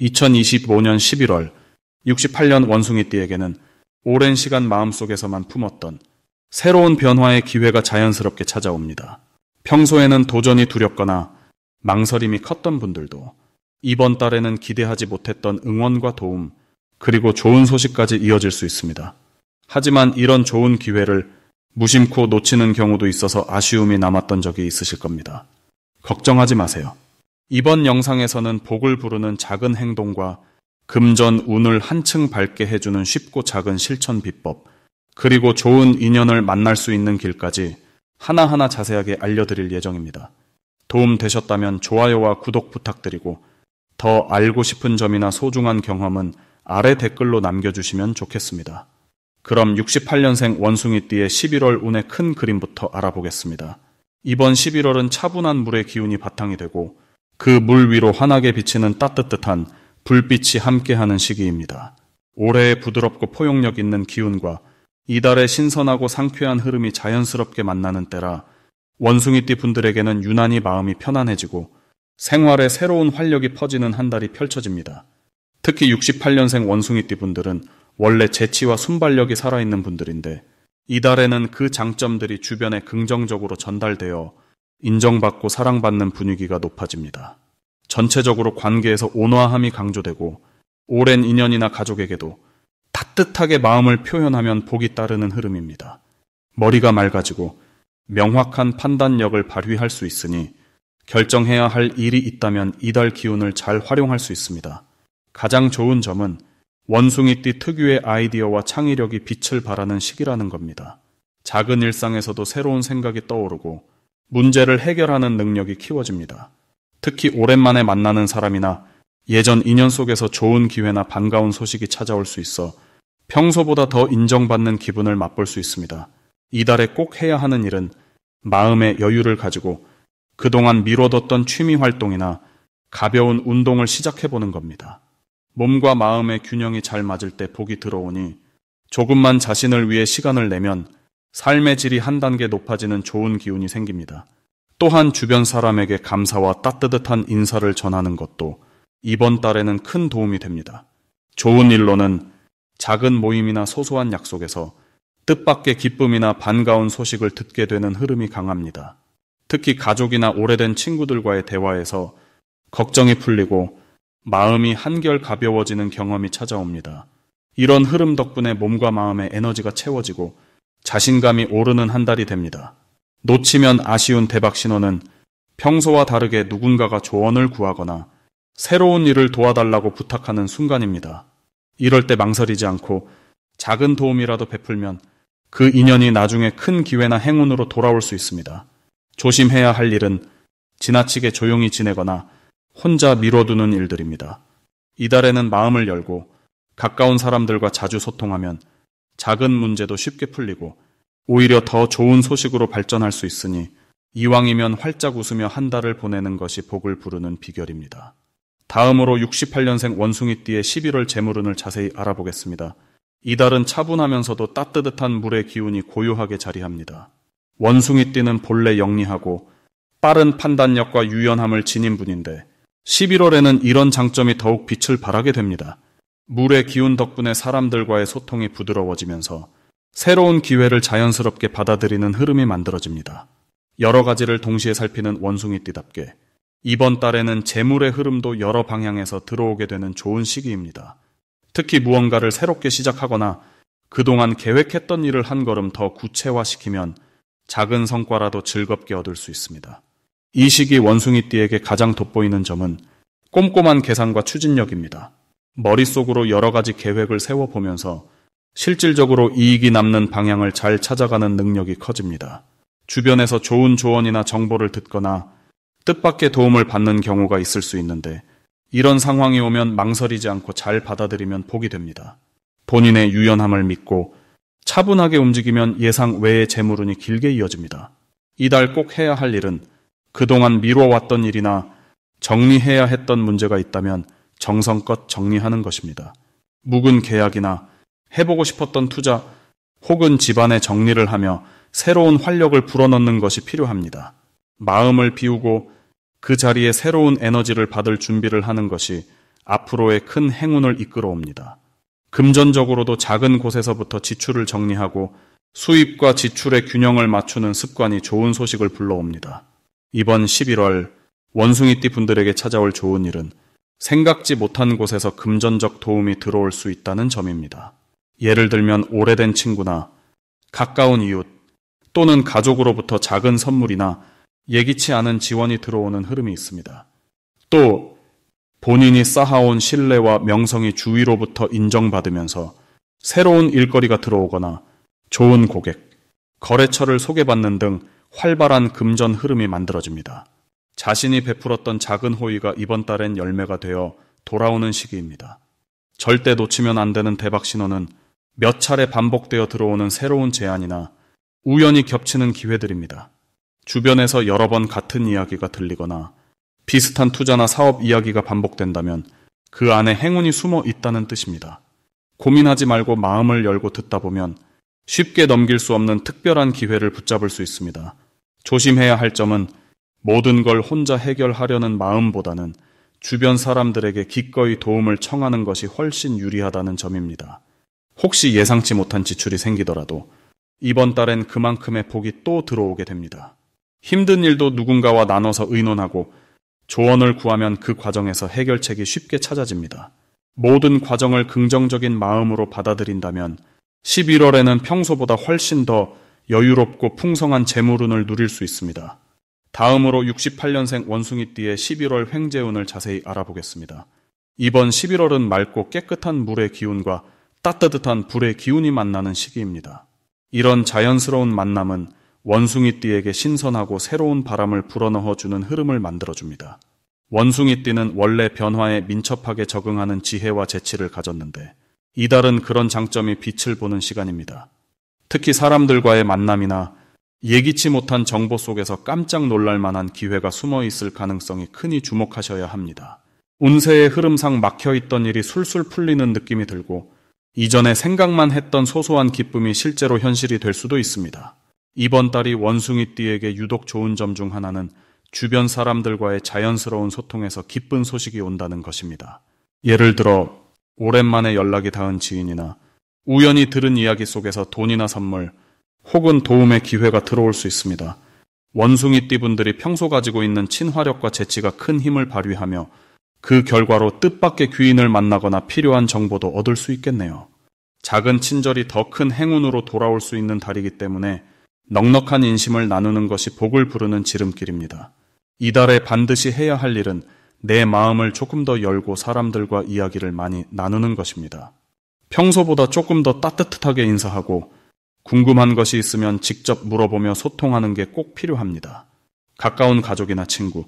2025년 11월 68년 원숭이띠에게는 오랜 시간 마음속에서만 품었던 새로운 변화의 기회가 자연스럽게 찾아옵니다. 평소에는 도전이 두렵거나 망설임이 컸던 분들도 이번 달에는 기대하지 못했던 응원과 도움, 그리고 좋은 소식까지 이어질 수 있습니다. 하지만 이런 좋은 기회를 무심코 놓치는 경우도 있어서 아쉬움이 남았던 적이 있으실 겁니다. 걱정하지 마세요. 이번 영상에서는 복을 부르는 작은 행동과 금전 운을 한층 밝게 해주는 쉽고 작은 실천 비법, 그리고 좋은 인연을 만날 수 있는 길까지 하나하나 자세하게 알려드릴 예정입니다. 도움 되셨다면 좋아요와 구독 부탁드리고 더 알고 싶은 점이나 소중한 경험은 아래 댓글로 남겨주시면 좋겠습니다. 그럼 68년생 원숭이띠의 11월 운의 큰 그림부터 알아보겠습니다. 이번 11월은 차분한 물의 기운이 바탕이 되고 그 물 위로 환하게 비치는 따뜻한 불빛이 함께하는 시기입니다. 올해의 부드럽고 포용력 있는 기운과 이달의 신선하고 상쾌한 흐름이 자연스럽게 만나는 때라 원숭이띠 분들에게는 유난히 마음이 편안해지고 생활에 새로운 활력이 퍼지는 한 달이 펼쳐집니다. 특히 68년생 원숭이띠 분들은 원래 재치와 순발력이 살아있는 분들인데 이달에는 그 장점들이 주변에 긍정적으로 전달되어 인정받고 사랑받는 분위기가 높아집니다. 전체적으로 관계에서 온화함이 강조되고 오랜 인연이나 가족에게도 따뜻하게 마음을 표현하면 복이 따르는 흐름입니다. 머리가 맑아지고 명확한 판단력을 발휘할 수 있으니 결정해야 할 일이 있다면 이달 기운을 잘 활용할 수 있습니다. 가장 좋은 점은 원숭이띠 특유의 아이디어와 창의력이 빛을 발하는 시기라는 겁니다. 작은 일상에서도 새로운 생각이 떠오르고 문제를 해결하는 능력이 키워집니다. 특히 오랜만에 만나는 사람이나 예전 인연 속에서 좋은 기회나 반가운 소식이 찾아올 수 있어 평소보다 더 인정받는 기분을 맛볼 수 있습니다. 이달에 꼭 해야 하는 일은 마음의 여유를 가지고 그동안 미뤄뒀던 취미 활동이나 가벼운 운동을 시작해보는 겁니다. 몸과 마음의 균형이 잘 맞을 때 복이 들어오니 조금만 자신을 위해 시간을 내면 삶의 질이 한 단계 높아지는 좋은 기운이 생깁니다. 또한 주변 사람에게 감사와 따뜻한 인사를 전하는 것도 이번 달에는 큰 도움이 됩니다. 좋은 일로는 작은 모임이나 소소한 약속에서 뜻밖의 기쁨이나 반가운 소식을 듣게 되는 흐름이 강합니다. 특히 가족이나 오래된 친구들과의 대화에서 걱정이 풀리고 마음이 한결 가벼워지는 경험이 찾아옵니다. 이런 흐름 덕분에 몸과 마음의 에너지가 채워지고 자신감이 오르는 한 달이 됩니다. 놓치면 아쉬운 대박 신호는 평소와 다르게 누군가가 조언을 구하거나 새로운 일을 도와달라고 부탁하는 순간입니다. 이럴 때 망설이지 않고 작은 도움이라도 베풀면 그 인연이 나중에 큰 기회나 행운으로 돌아올 수 있습니다. 조심해야 할 일은 지나치게 조용히 지내거나 혼자 미뤄두는 일들입니다. 이달에는 마음을 열고 가까운 사람들과 자주 소통하면 작은 문제도 쉽게 풀리고 오히려 더 좋은 소식으로 발전할 수 있으니 이왕이면 활짝 웃으며 한 달을 보내는 것이 복을 부르는 비결입니다. 다음으로 68년생 원숭이띠의 11월 재물운을 자세히 알아보겠습니다. 이달은 차분하면서도 따뜻한 물의 기운이 고요하게 자리합니다. 원숭이띠는 본래 영리하고 빠른 판단력과 유연함을 지닌 분인데 11월에는 이런 장점이 더욱 빛을 발하게 됩니다. 물의 기운 덕분에 사람들과의 소통이 부드러워지면서 새로운 기회를 자연스럽게 받아들이는 흐름이 만들어집니다. 여러 가지를 동시에 살피는 원숭이띠답게 이번 달에는 재물의 흐름도 여러 방향에서 들어오게 되는 좋은 시기입니다. 특히 무언가를 새롭게 시작하거나 그동안 계획했던 일을 한 걸음 더 구체화시키면 작은 성과라도 즐겁게 얻을 수 있습니다. 이 시기 원숭이띠에게 가장 돋보이는 점은 꼼꼼한 계산과 추진력입니다. 머릿속으로 여러 가지 계획을 세워보면서 실질적으로 이익이 남는 방향을 잘 찾아가는 능력이 커집니다. 주변에서 좋은 조언이나 정보를 듣거나 뜻밖의 도움을 받는 경우가 있을 수 있는데 이런 상황이 오면 망설이지 않고 잘 받아들이면 복이 됩니다. 본인의 유연함을 믿고 차분하게 움직이면 예상 외의 재물운이 길게 이어집니다. 이달 꼭 해야 할 일은 그동안 미뤄왔던 일이나 정리해야 했던 문제가 있다면 정성껏 정리하는 것입니다. 묵은 계약이나 해보고 싶었던 투자 혹은 집안의 정리를 하며 새로운 활력을 불어넣는 것이 필요합니다. 마음을 비우고 그 자리에 새로운 에너지를 받을 준비를 하는 것이 앞으로의 큰 행운을 이끌어옵니다. 금전적으로도 작은 곳에서부터 지출을 정리하고 수입과 지출의 균형을 맞추는 습관이 좋은 소식을 불러옵니다. 이번 11월 원숭이띠 분들에게 찾아올 좋은 일은 생각지 못한 곳에서 금전적 도움이 들어올 수 있다는 점입니다. 예를 들면 오래된 친구나 가까운 이웃 또는 가족으로부터 작은 선물이나 예기치 않은 지원이 들어오는 흐름이 있습니다. 또 본인이 쌓아온 신뢰와 명성이 주위로부터 인정받으면서 새로운 일거리가 들어오거나 좋은 고객, 거래처를 소개받는 등 활발한 금전 흐름이 만들어집니다. 자신이 베풀었던 작은 호의가 이번 달엔 열매가 되어 돌아오는 시기입니다. 절대 놓치면 안 되는 대박 신호는 몇 차례 반복되어 들어오는 새로운 제안이나 우연히 겹치는 기회들입니다. 주변에서 여러 번 같은 이야기가 들리거나 비슷한 투자나 사업 이야기가 반복된다면 그 안에 행운이 숨어 있다는 뜻입니다. 고민하지 말고 마음을 열고 듣다 보면 쉽게 넘길 수 없는 특별한 기회를 붙잡을 수 있습니다. 조심해야 할 점은 모든 걸 혼자 해결하려는 마음보다는 주변 사람들에게 기꺼이 도움을 청하는 것이 훨씬 유리하다는 점입니다. 혹시 예상치 못한 지출이 생기더라도 이번 달엔 그만큼의 복이 또 들어오게 됩니다. 힘든 일도 누군가와 나눠서 의논하고 조언을 구하면 그 과정에서 해결책이 쉽게 찾아집니다. 모든 과정을 긍정적인 마음으로 받아들인다면 11월에는 평소보다 훨씬 더 여유롭고 풍성한 재물운을 누릴 수 있습니다. 다음으로 68년생 원숭이띠의 11월 횡재운을 자세히 알아보겠습니다. 이번 11월은 맑고 깨끗한 물의 기운과 따뜻한 불의 기운이 만나는 시기입니다. 이런 자연스러운 만남은 원숭이띠에게 신선하고 새로운 바람을 불어넣어주는 흐름을 만들어줍니다. 원숭이띠는 원래 변화에 민첩하게 적응하는 지혜와 재치를 가졌는데 이달은 그런 장점이 빛을 보는 시간입니다. 특히 사람들과의 만남이나 예기치 못한 정보 속에서 깜짝 놀랄 만한 기회가 숨어 있을 가능성이 크니 주목하셔야 합니다. 운세의 흐름상 막혀있던 일이 술술 풀리는 느낌이 들고 이전에 생각만 했던 소소한 기쁨이 실제로 현실이 될 수도 있습니다. 이번 달이 원숭이띠에게 유독 좋은 점 중 하나는 주변 사람들과의 자연스러운 소통에서 기쁜 소식이 온다는 것입니다. 예를 들어 오랜만에 연락이 닿은 지인이나 우연히 들은 이야기 속에서 돈이나 선물 혹은 도움의 기회가 들어올 수 있습니다. 원숭이띠 분들이 평소 가지고 있는 친화력과 재치가 큰 힘을 발휘하며 그 결과로 뜻밖의 귀인을 만나거나 필요한 정보도 얻을 수 있겠네요. 작은 친절이 더 큰 행운으로 돌아올 수 있는 달이기 때문에 넉넉한 인심을 나누는 것이 복을 부르는 지름길입니다. 이달에 반드시 해야 할 일은 내 마음을 조금 더 열고 사람들과 이야기를 많이 나누는 것입니다. 평소보다 조금 더 따뜻하게 인사하고 궁금한 것이 있으면 직접 물어보며 소통하는 게 꼭 필요합니다. 가까운 가족이나 친구,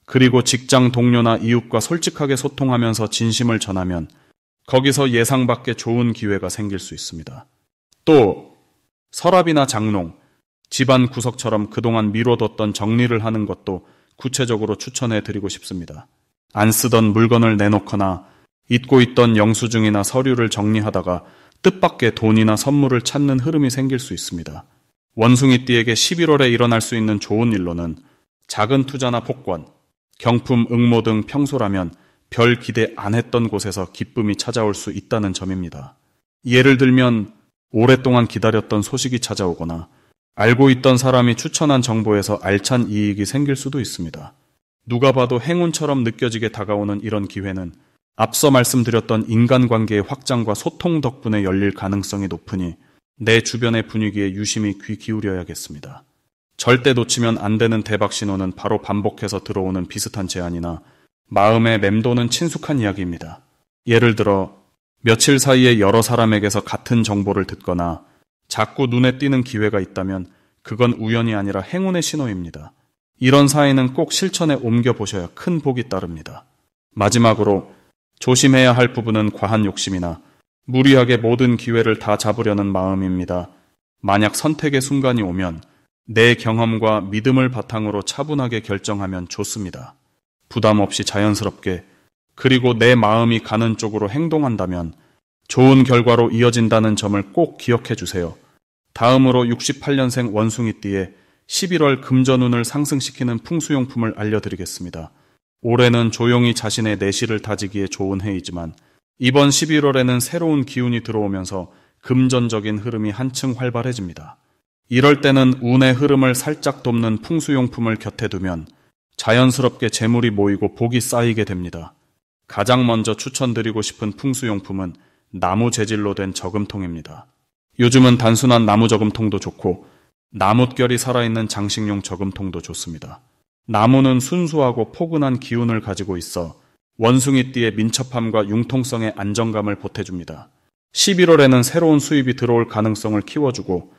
그리고 직장 동료나 이웃과 솔직하게 소통하면서 진심을 전하면 거기서 예상 밖의 좋은 기회가 생길 수 있습니다. 또 서랍이나 장롱, 집안 구석처럼 그동안 미뤄뒀던 정리를 하는 것도 구체적으로 추천해드리고 싶습니다. 안 쓰던 물건을 내놓거나 잊고 있던 영수증이나 서류를 정리하다가 뜻밖의 돈이나 선물을 찾는 흐름이 생길 수 있습니다. 원숭이띠에게 11월에 일어날 수 있는 좋은 일로는 작은 투자나 복권, 경품, 응모 등 평소라면 별 기대 안 했던 곳에서 기쁨이 찾아올 수 있다는 점입니다. 예를 들면 오랫동안 기다렸던 소식이 찾아오거나 알고 있던 사람이 추천한 정보에서 알찬 이익이 생길 수도 있습니다. 누가 봐도 행운처럼 느껴지게 다가오는 이런 기회는 앞서 말씀드렸던 인간관계의 확장과 소통 덕분에 열릴 가능성이 높으니 내 주변의 분위기에 유심히 귀 기울여야겠습니다. 절대 놓치면 안 되는 대박 신호는 바로 반복해서 들어오는 비슷한 제안이나 마음에 맴도는 친숙한 이야기입니다. 예를 들어 며칠 사이에 여러 사람에게서 같은 정보를 듣거나 자꾸 눈에 띄는 기회가 있다면 그건 우연이 아니라 행운의 신호입니다. 이런 사이는 꼭 실천에 옮겨보셔야 큰 복이 따릅니다. 마지막으로 조심해야 할 부분은 과한 욕심이나 무리하게 모든 기회를 다 잡으려는 마음입니다. 만약 선택의 순간이 오면 내 경험과 믿음을 바탕으로 차분하게 결정하면 좋습니다. 부담 없이 자연스럽게 그리고 내 마음이 가는 쪽으로 행동한다면 좋은 결과로 이어진다는 점을 꼭 기억해 주세요. 다음으로 68년생 원숭이띠의 11월 금전운을 상승시키는 풍수용품을 알려드리겠습니다. 올해는 조용히 자신의 내실을 다지기에 좋은 해이지만 이번 11월에는 새로운 기운이 들어오면서 금전적인 흐름이 한층 활발해집니다. 이럴 때는 운의 흐름을 살짝 돕는 풍수용품을 곁에 두면 자연스럽게 재물이 모이고 복이 쌓이게 됩니다. 가장 먼저 추천드리고 싶은 풍수용품은 나무 재질로 된 저금통입니다. 요즘은 단순한 나무 저금통도 좋고 나뭇결이 살아있는 장식용 저금통도 좋습니다. 나무는 순수하고 포근한 기운을 가지고 있어 원숭이띠의 민첩함과 융통성의 안정감을 보태줍니다. 11월에는 새로운 수입이 들어올 가능성을 키워주고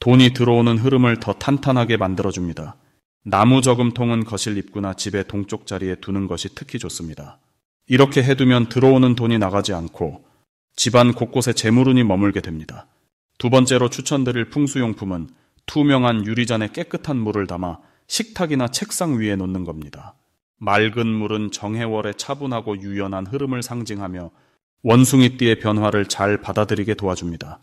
돈이 들어오는 흐름을 더 탄탄하게 만들어줍니다. 나무 저금통은 거실 입구나 집의 동쪽 자리에 두는 것이 특히 좋습니다. 이렇게 해두면 들어오는 돈이 나가지 않고 집안 곳곳에 재물운이 머물게 됩니다. 두 번째로 추천드릴 풍수용품은 투명한 유리잔에 깨끗한 물을 담아 식탁이나 책상 위에 놓는 겁니다. 맑은 물은 정해월의 차분하고 유연한 흐름을 상징하며 원숭이띠의 변화를 잘 받아들이게 도와줍니다.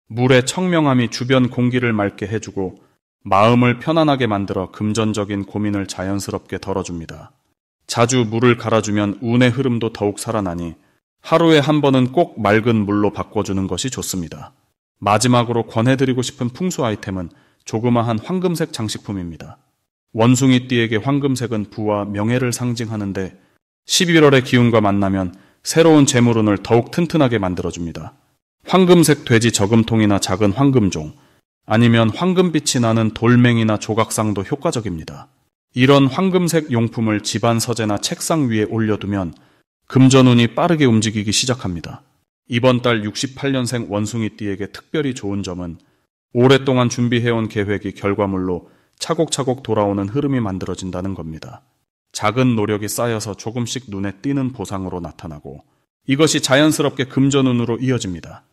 물의 청명함이 주변 공기를 맑게 해주고 마음을 편안하게 만들어 금전적인 고민을 자연스럽게 덜어줍니다. 자주 물을 갈아주면 운의 흐름도 더욱 살아나니 하루에 한 번은 꼭 맑은 물로 바꿔주는 것이 좋습니다. 마지막으로 권해드리고 싶은 풍수 아이템은 조그마한 황금색 장식품입니다. 원숭이띠에게 황금색은 부와 명예를 상징하는데 11월의 기운과 만나면 새로운 재물운을 더욱 튼튼하게 만들어줍니다. 황금색 돼지 저금통이나 작은 황금종, 아니면 황금빛이 나는 돌멩이나 조각상도 효과적입니다. 이런 황금색 용품을 집안 서재나 책상 위에 올려두면 금전운이 빠르게 움직이기 시작합니다. 이번 달 68년생 원숭이띠에게 특별히 좋은 점은 오랫동안 준비해온 계획이 결과물로 차곡차곡 돌아오는 흐름이 만들어진다는 겁니다. 작은 노력이 쌓여서 조금씩 눈에 띄는 보상으로 나타나고 이것이 자연스럽게 금전운으로 이어집니다.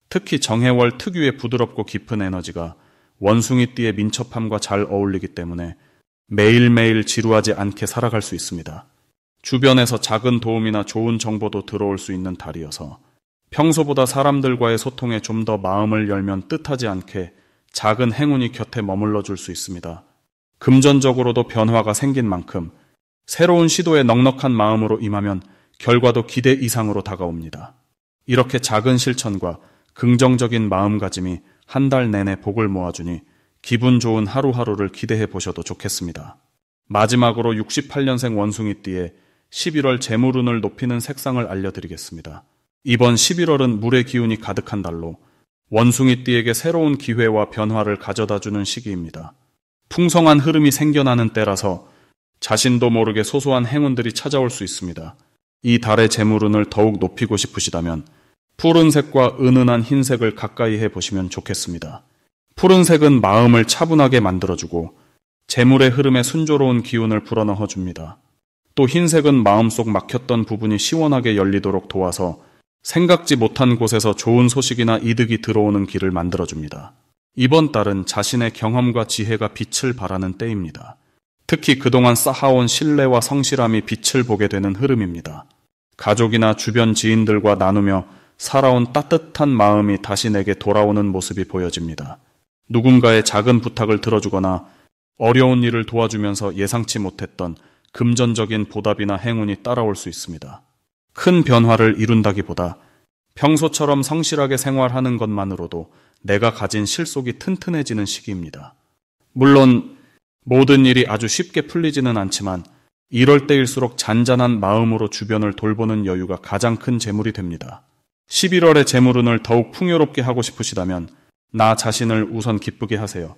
특히 정해월 특유의 부드럽고 깊은 에너지가 원숭이띠의 민첩함과 잘 어울리기 때문에 매일매일 지루하지 않게 살아갈 수 있습니다. 주변에서 작은 도움이나 좋은 정보도 들어올 수 있는 달이어서 평소보다 사람들과의 소통에 좀 더 마음을 열면 뜻하지 않게 작은 행운이 곁에 머물러 줄 수 있습니다. 금전적으로도 변화가 생긴 만큼 새로운 시도에 넉넉한 마음으로 임하면 결과도 기대 이상으로 다가옵니다. 이렇게 작은 실천과 긍정적인 마음가짐이 한 달 내내 복을 모아주니 기분 좋은 하루하루를 기대해 보셔도 좋겠습니다. 마지막으로 68년생 원숭이띠의 11월 재물운을 높이는 색상을 알려드리겠습니다. 이번 11월은 물의 기운이 가득한 달로 원숭이띠에게 새로운 기회와 변화를 가져다주는 시기입니다. 풍성한 흐름이 생겨나는 때라서 자신도 모르게 소소한 행운들이 찾아올 수 있습니다. 이 달의 재물운을 더욱 높이고 싶으시다면 푸른색과 은은한 흰색을 가까이 해보시면 좋겠습니다. 푸른색은 마음을 차분하게 만들어주고 재물의 흐름에 순조로운 기운을 불어넣어줍니다. 또 흰색은 마음속 막혔던 부분이 시원하게 열리도록 도와서 생각지 못한 곳에서 좋은 소식이나 이득이 들어오는 길을 만들어줍니다. 이번 달은 자신의 경험과 지혜가 빛을 발하는 때입니다. 특히 그동안 쌓아온 신뢰와 성실함이 빛을 보게 되는 흐름입니다. 가족이나 주변 지인들과 나누며 살아온 따뜻한 마음이 다시 내게 돌아오는 모습이 보여집니다. 누군가의 작은 부탁을 들어주거나 어려운 일을 도와주면서 예상치 못했던 금전적인 보답이나 행운이 따라올 수 있습니다. 큰 변화를 이룬다기보다 평소처럼 성실하게 생활하는 것만으로도 내가 가진 실속이 튼튼해지는 시기입니다. 물론 모든 일이 아주 쉽게 풀리지는 않지만 이럴 때일수록 잔잔한 마음으로 주변을 돌보는 여유가 가장 큰 재물이 됩니다. 11월의 재물운을 더욱 풍요롭게 하고 싶으시다면 나 자신을 우선 기쁘게 하세요.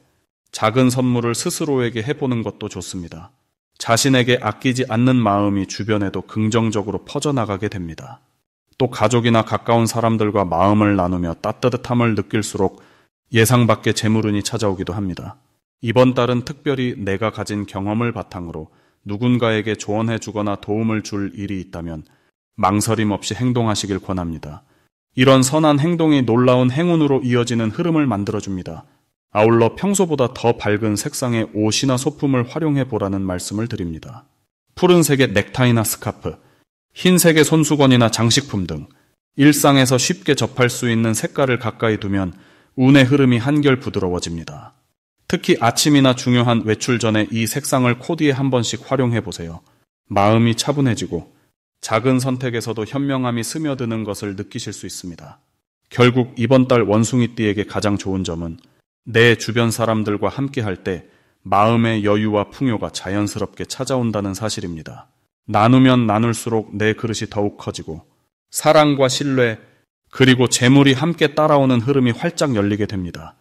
작은 선물을 스스로에게 해보는 것도 좋습니다. 자신에게 아끼지 않는 마음이 주변에도 긍정적으로 퍼져나가게 됩니다. 또 가족이나 가까운 사람들과 마음을 나누며 따뜻함을 느낄수록 예상 밖의 재물운이 찾아오기도 합니다. 이번 달은 특별히 내가 가진 경험을 바탕으로 누군가에게 조언해 주거나 도움을 줄 일이 있다면 망설임 없이 행동하시길 권합니다. 이런 선한 행동이 놀라운 행운으로 이어지는 흐름을 만들어줍니다. 아울러 평소보다 더 밝은 색상의 옷이나 소품을 활용해 보라는 말씀을 드립니다. 푸른색의 넥타이나 스카프, 흰색의 손수건이나 장식품 등 일상에서 쉽게 접할 수 있는 색깔을 가까이 두면 운의 흐름이 한결 부드러워집니다. 특히 아침이나 중요한 외출 전에 이 색상을 코디에 한 번씩 활용해 보세요. 마음이 차분해지고 작은 선택에서도 현명함이 스며드는 것을 느끼실 수 있습니다. 결국 이번 달 원숭이띠에게 가장 좋은 점은 내 주변 사람들과 함께 할 때 마음의 여유와 풍요가 자연스럽게 찾아온다는 사실입니다. 나누면 나눌수록 내 그릇이 더욱 커지고 사랑과 신뢰 그리고 재물이 함께 따라오는 흐름이 활짝 열리게 됩니다.